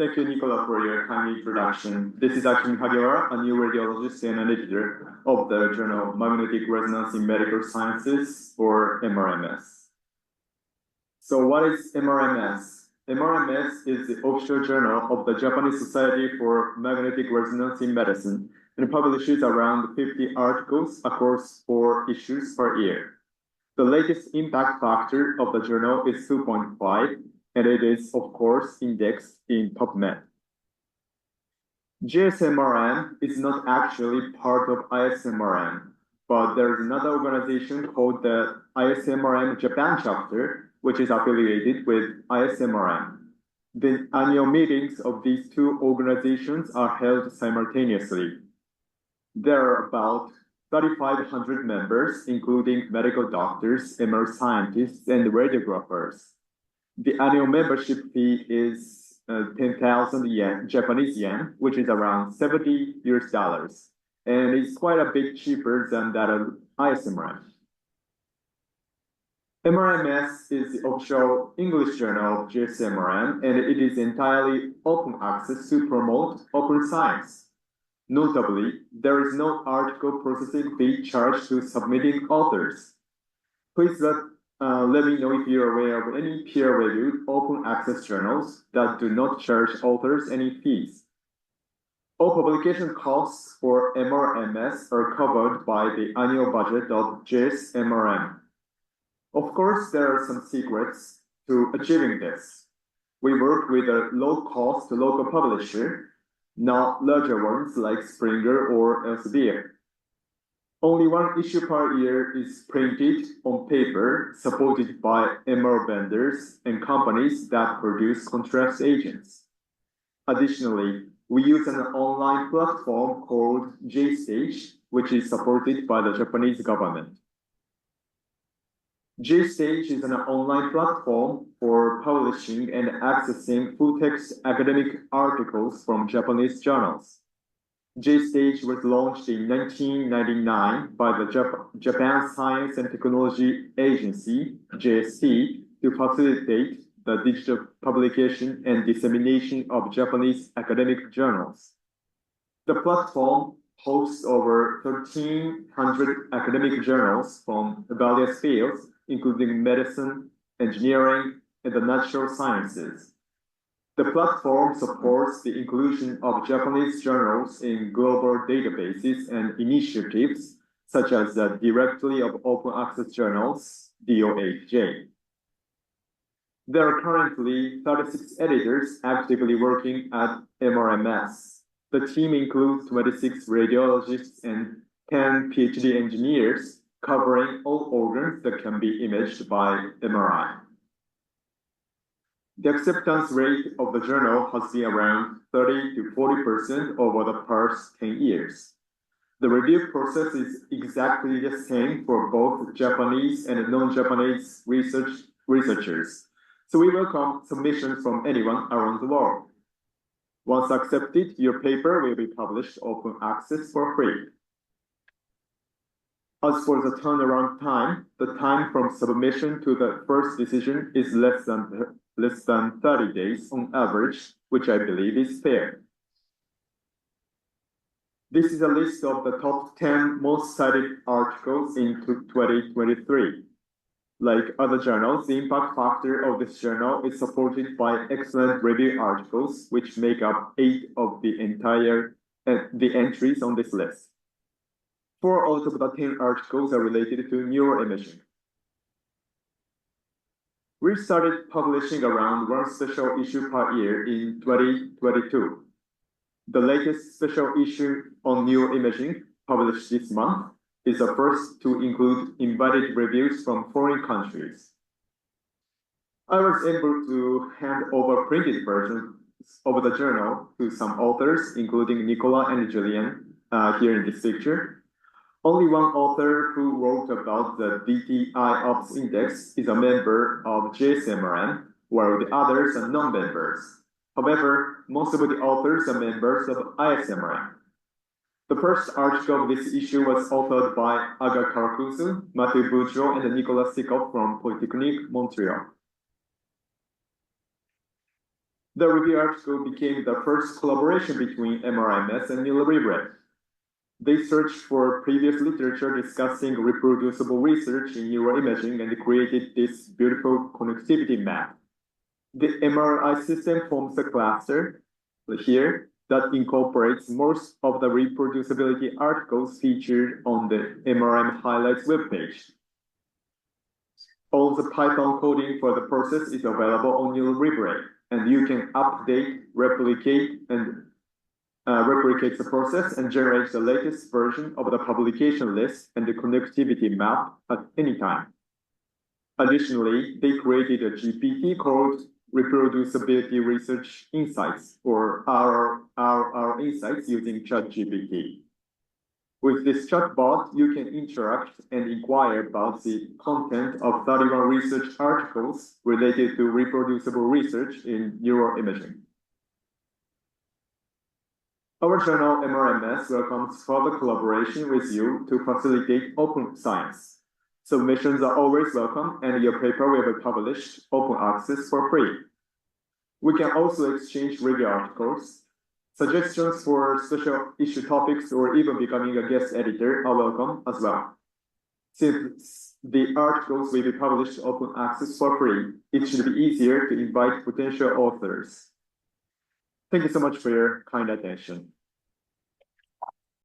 Thank you, Nicola, for your kind introduction. This is Akifumi Hagiwara, a new radiologist and an editor of the journal Magnetic Resonance in Medical Sciences, or MRMS. So what is MRMS? MRMS is the official journal of the Japanese Society for Magnetic Resonance in Medicine and publishes around 50 articles across 4 issues per year. The latest impact factor of the journal is 2.5, and it is, of course, indexed in PubMed. JSMRM is not actually part of ISMRM, but there is another organization called the ISMRM Japan chapter, which is affiliated with ISMRM. The annual meetings of these 2 organizations are held simultaneously. There are about 3,500 members, including medical doctors, MR scientists, and radiographers. The annual membership fee is 10,000 yen, Japanese yen, which is around $70 US, and it's quite a bit cheaper than that of ISMRM. MRMS is the official English journal of JSMRM, and it is entirely open access to promote open science. Notably, there is no article processing fee charged to submitting authors. Please let me know if you're aware of any peer-reviewed open access journals that do not charge authors any fees. All publication costs for MRMS are covered by the annual budget of JSMRM. Of course, there are some secrets to achieving this. We work with a low-cost local publisher, not larger ones like Springer or Elsevier. Only 1 issue per year is printed on paper, supported by MR vendors and companies that produce contrast agents. Additionally, we use an online platform called JStage, which is supported by the Japanese government. JStage is an online platform for publishing and accessing full-text academic articles from Japanese journals. JStage was launched in 1999 by the Japan Science and Technology Agency, JST, to facilitate the digital publication and dissemination of Japanese academic journals. The platform hosts over 1,300 academic journals from various fields, including medicine, engineering, and the natural sciences. The platform supports the inclusion of Japanese journals in global databases and initiatives, such as the Directory of Open Access Journals, DOAJ. There are currently 36 editors actively working at MRMS. The team includes 26 radiologists and 10 PhD engineers, covering all organs that can be imaged by MRI. The acceptance rate of the journal has been around 30 to 40% over the past 10 years. The review process is exactly the same for both Japanese and non-Japanese researchers, so we welcome submissions from anyone around the world. Once accepted, your paper will be published open access for free. As for the turnaround time, the time from submission to the first decision is less than 30 days on average, which I believe is fair. This is a list of the top 10 most cited articles in 2023. Like other journals, the impact factor of this journal is supported by excellent review articles, which make up 8 of the entries on this list. 4 out of the 10 articles are related to neuroimaging. We started publishing around 1 special issue per year in 2022. The latest special issue on neuroimaging, published this month, is the first to include invited reviews from foreign countries. I was able to hand over printed versions of the journal to some authors, including Nicola and Julian, here in this picture. Only 1 author who wrote about the DTI Ops Index is a member of JSMRM, while the others are non-members. However, most of the authors are members of ISMRM. The first article of this issue was authored by Aga Karakuzu, Matthew Boudreau, and Nicolas Sikov from Polytechnique, Montreal. The review article became the first collaboration between MRMS and NeuroLibre. They searched for previous literature discussing reproducible research in neuroimaging and created this beautiful connectivity map. The MRI system forms a cluster here that incorporates most of the reproducibility articles featured on the MRM Highlights webpage. All the Python coding for the process is available on NeuroLibre, and you can update, replicate the process and generate the latest version of the publication list and the connectivity map at any time. Additionally, they created a GPT called Reproducibility Research Insights, or RR Insights, using ChatGPT. With this chatbot, you can interact and inquire about the content of 31 research articles related to reproducible research in neuroimaging. Our journal MRMS welcomes further collaboration with you to facilitate open science. Submissions are always welcome, and your paper will be published open access for free. We can also exchange review articles. Suggestions for special issue topics or even becoming a guest editor are welcome as well. Since the articles will be published open access for free, it should be easier to invite potential authors. Thank you so much for your kind attention.